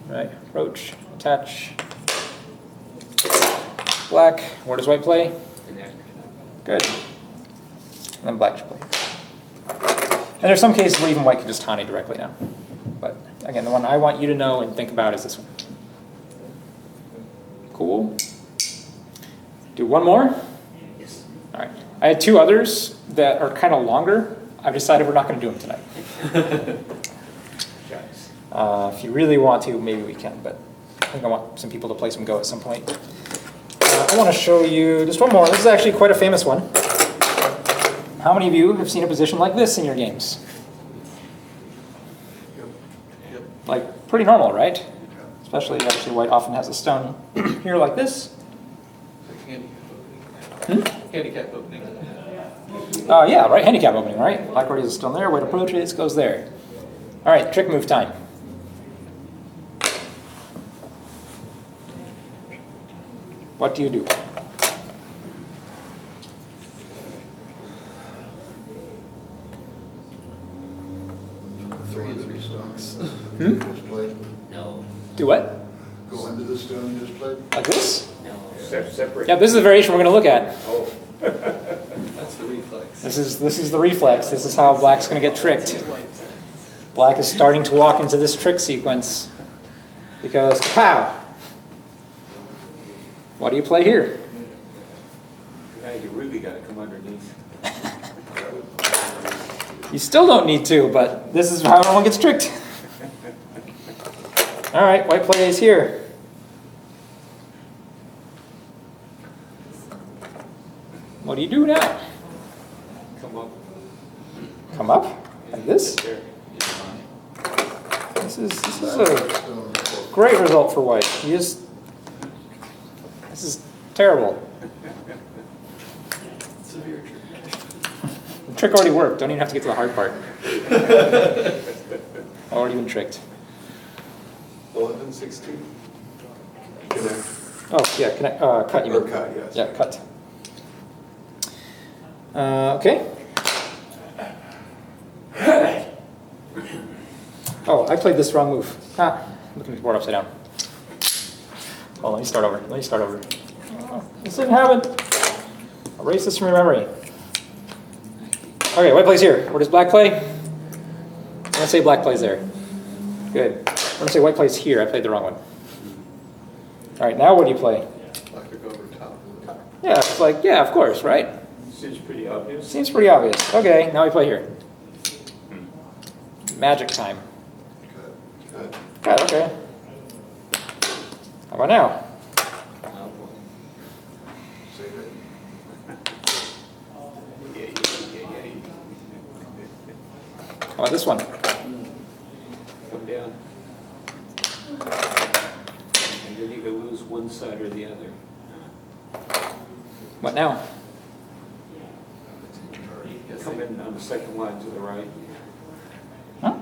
Right, approach, attach. Black, where does white play? Good. And then black should play. And there's some cases where even white can just Hane directly now. But again, the one I want you to know and think about is this one. Cool. Do one more? Yes. All right. I had two others that are kind of longer. I've decided we're not going to do them tonight. If you really want to, maybe we can, but I think I want some people to play some Go at some point. I want to show you just one more. This is actually quite a famous one. How many of you have seen a position like this in your games? Like, pretty normal, right? Especially, actually, white often has a stone here like this. Handicap opening. Oh, yeah, right, handicap opening, right? Black already has a stone there, white approaches, goes there. All right, trick move time. What do you do? 3 stones. Hmm? Just played. No, Do what? Go into the stone you just played. Like this? no. Separate. Yeah, this is the variation we're going to look at. Oh. That's the reflex. This is the reflex. This is how black's going to get tricked. Black is starting to walk into this trick sequence because, pow! What do you play here? Now you really got to come underneath. You still don't need to, but this is how everyone gets tricked. All right, white plays here. What do you do now? Come up. Come up like this? There. This is a great result for white. This is terrible. Severe trick. The trick already worked. Don't even have to get to the hard part. Already been tricked. 11, 16. Connect. Oh, yeah, connect, cut, you mean. Or cut, yes. Yeah, cut. Okay. Oh, I played this wrong move. Ah, looking at the board upside down. Oh, let me start over. Oh, this didn't happen. Erase this from your memory. Okay, white plays here. Where does black play? I'm going to say black plays there. Good. I'm going to say white plays here. I played the wrong one. All right, now what do you play? Black to go over top. Yeah, it's like, yeah, of course, right? Seems pretty obvious. Seems pretty obvious. Okay, now we play here. Magic time. Cut. Cut, okay. How about now? Save it. How about this one? Come down. And then you can lose one side or the other. What now? Come in on the second line to the right. Huh?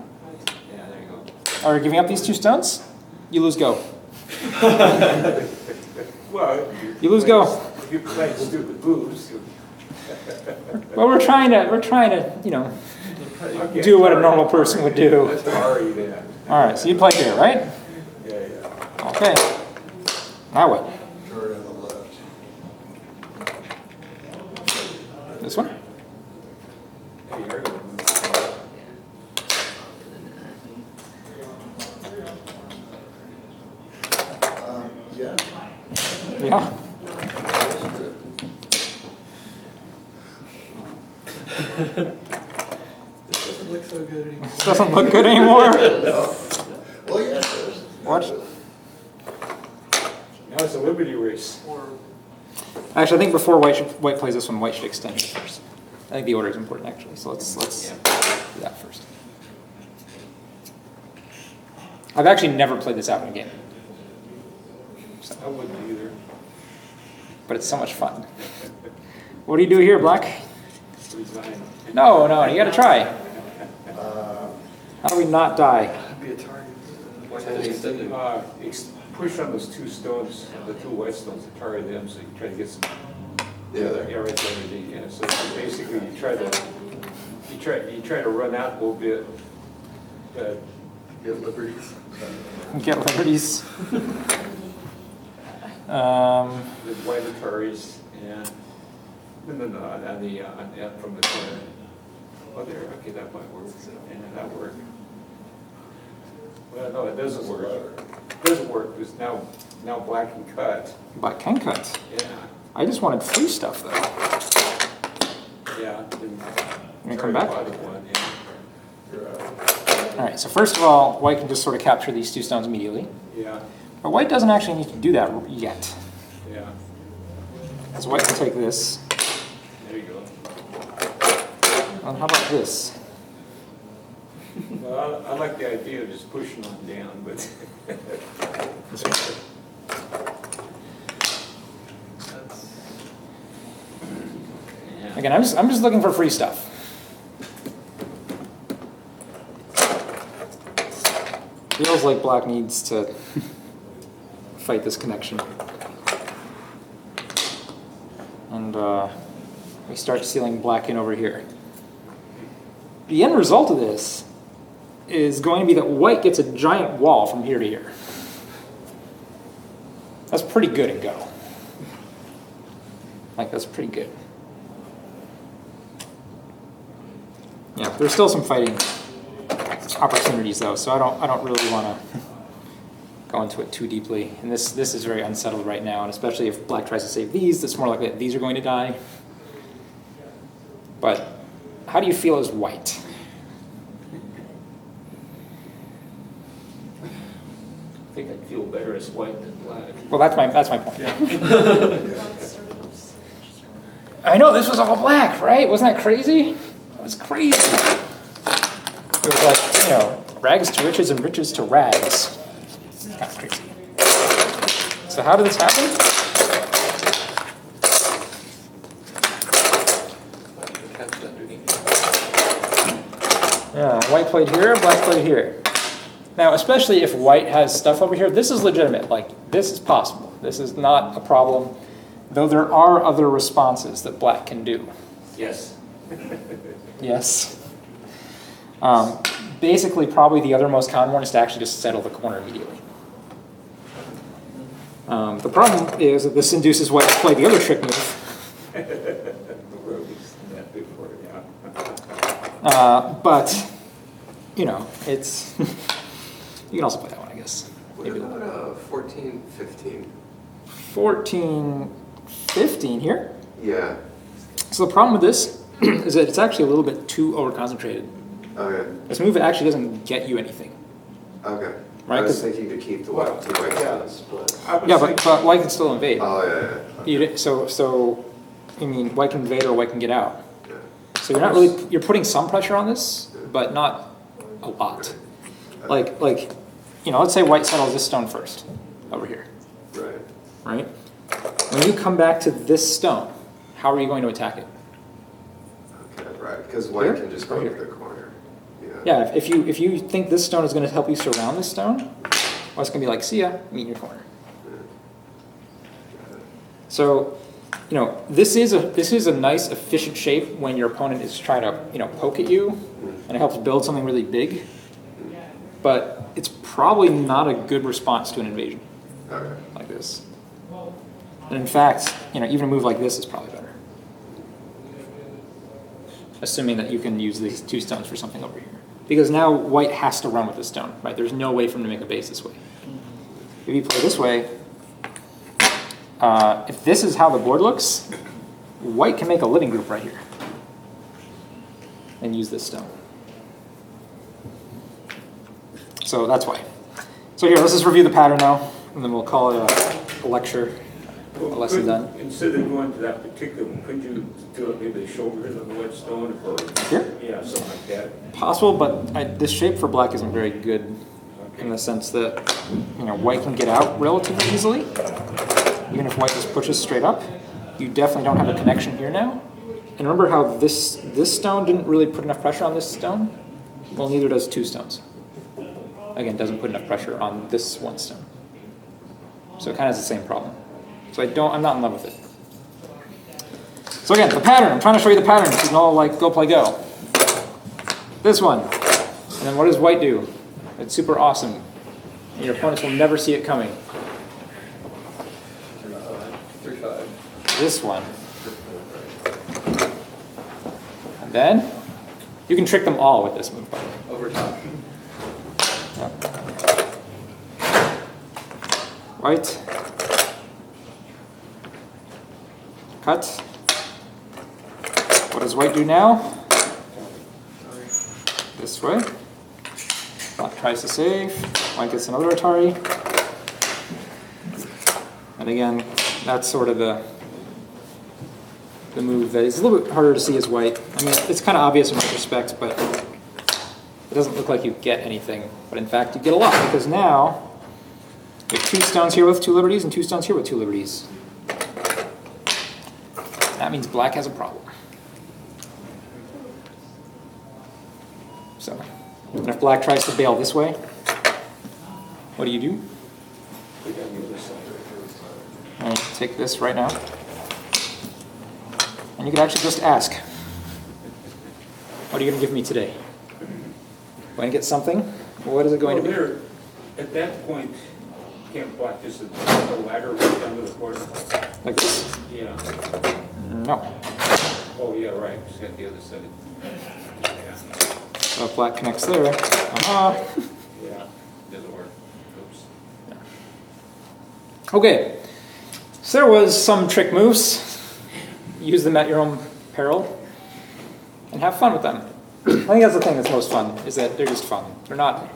Yeah, there you go. Are you giving up these two stones? You lose go. Well, You lose go. If you play stupid moves, Well, we're trying to, you know, Okay, do what a Atari. normal person would do. Atari then. All right, so you play here, right? Yeah, yeah. Okay. Now what? Atari on the left. This one? Hey, you're gonna- Yeah. Yeah. This doesn't look so good anymore. This doesn't look good anymore. Well, yeah, it does. What? Now it's a liberty race. Actually, I think before white plays this one, white should extend it first. I think the order is important, actually. So let's do that first. I've actually never played this out in a game, I wouldn't either. but it's so much fun. What do you do here, Black? Resign. No, you got to try. Uh, How do we not die? Be a target. Why not extend it? Push on those two stones, the two white stones, to target them, so you try to get some. Yeah, there. Yeah, right there, yeah, so basically you try to run out a little bit, Get liberties. Get liberties. the white Ataris, and, no, from the corner. Oh, there, okay, that might work, and that worked. Well, no, it doesn't work. It doesn't work, because now black can cut, Black can cut. yeah, I just wanted free stuff, though. yeah. You come back? One, yeah. you're out. All right, so first of all, white can just sort of capture these two stones immediately. Yeah, But white doesn't actually need to do that yet. yeah, Because white can take this. there you go. How about this? Well, I like the idea of just pushing them down, but. This one. Yeah. Again, I'm just looking for free stuff. Feels like black needs to fight this connection. And we start sealing black in over here. The end result of this is going to be that white gets a giant wall from here to here. That's pretty good and go. Like, that's pretty good. Yeah, there's still some fighting opportunities though, so I don't really want to go into it too deeply. And this is very unsettled right now, and especially if black tries to save these, it's more likely that these are going to die. But how do you feel as white? I think I'd feel better as white than black. Well, that's my point. I know this was all black, right? Wasn't that crazy? It was crazy. It was like, you know, rags to riches and riches to rags. It's kind of crazy. So how did this happen? Yeah, white played here, black played here. Now, especially if white has stuff over here, this is legitimate. Like, this is possible. This is not a problem, though there are other responses that black can do. Yes. Yes. Basically, probably the other most common one is to actually just settle the corner immediately. The problem is that this induces white to play the other trick move. The rogues, that before, yeah. But, you know, it's... you can also play that one, I guess. What about 14, 15? 14, 15 here. Yeah. So the problem with this is that it's actually a little bit too over-concentrated. Okay. This move actually doesn't get you anything. Okay. Right, I was 'cause- thinking to keep the white, two white Yeah. stones split. I was Yeah, thinking- but white can still invade. Oh, yeah. So, I mean, white can invade or white can get out. Yeah. So you're putting some pressure on this, but not a lot. Like, you know, let's say white settles this stone first, over here, Right. right? When you come back to this stone, how are you going to attack it? Okay, right. Because white Here? can just Or go here? to the corner. Yeah, if you think this stone is going to help you surround this stone, well, it's going to be like, see ya, meet in your corner. So you know, this is a nice efficient shape when your opponent is trying to, you know, poke at you, and it helps build something really big. But it's probably not a good response to an invasion Okay. like this. And in fact, you know, even a move like this is probably better. Assuming that you can use these 2 stones for something over here. Because now white has to run with this stone, right? There's no way for him to make a base this way. If you play this way, if this is how the board looks, white can make a living group right here. And use this stone. So that's why. So here, let's just review the pattern now, and then we'll call it a lecture, a lesson done. Instead of going to that particular, could you do it maybe the shoulders of the white stone or? Here? Yeah, something like that. Possible, but this shape for black isn't very good in the sense that, you know, white can get out relatively easily. Even if white just pushes straight up, you definitely don't have a connection here now. And remember how this stone didn't really put enough pressure on this stone? Well, neither does 2 stones. Again, doesn't put enough pressure on this 1 stone. So it kind of has the same problem. So I'm not in love with it. So again, the pattern. I'm trying to show you the pattern. This is all like go, play, go. This one. And then what does white do? It's super awesome. And your opponents will never see it coming. 3-5. This one. And then you can trick them all with this move, by the way. Over top. White. Cut. What does white do now? This way. Black tries to save. White gets another Atari. And again, that's sort of the move that is a little bit harder to see as white. I mean, it's kind of obvious in retrospect, but it doesn't look like you get anything. But in fact, you get a lot, because now you have 2 stones here with 2 liberties and 2 stones here with 2 liberties. That means black has a problem. So, and if black tries to bail this way, what do? And take this right now. And you could actually just ask, what are you going to give me today? Going to get something? What is it going to be? There, at that point, can't black just a ladder right down to the corner? Like this? Yeah. No. Oh, yeah, right. Just got the other side. Yeah. So if black connects there, Yeah. Doesn't work. Oops. Okay. So there was some trick moves. Use them at your own peril. And have fun with them. I think that's the thing that's most fun, is that they're just fun. They're not...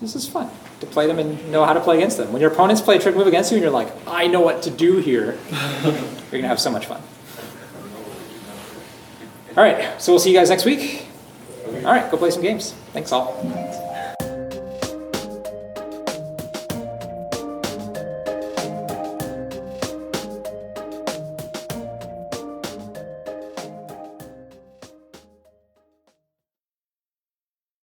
This is fun, to play them and know how to play against them. When your opponents play a trick move against you and you're like, I know what to do here, you're going to have so much fun. All right, so we'll see you guys next week. All right, go play some games. Thanks all.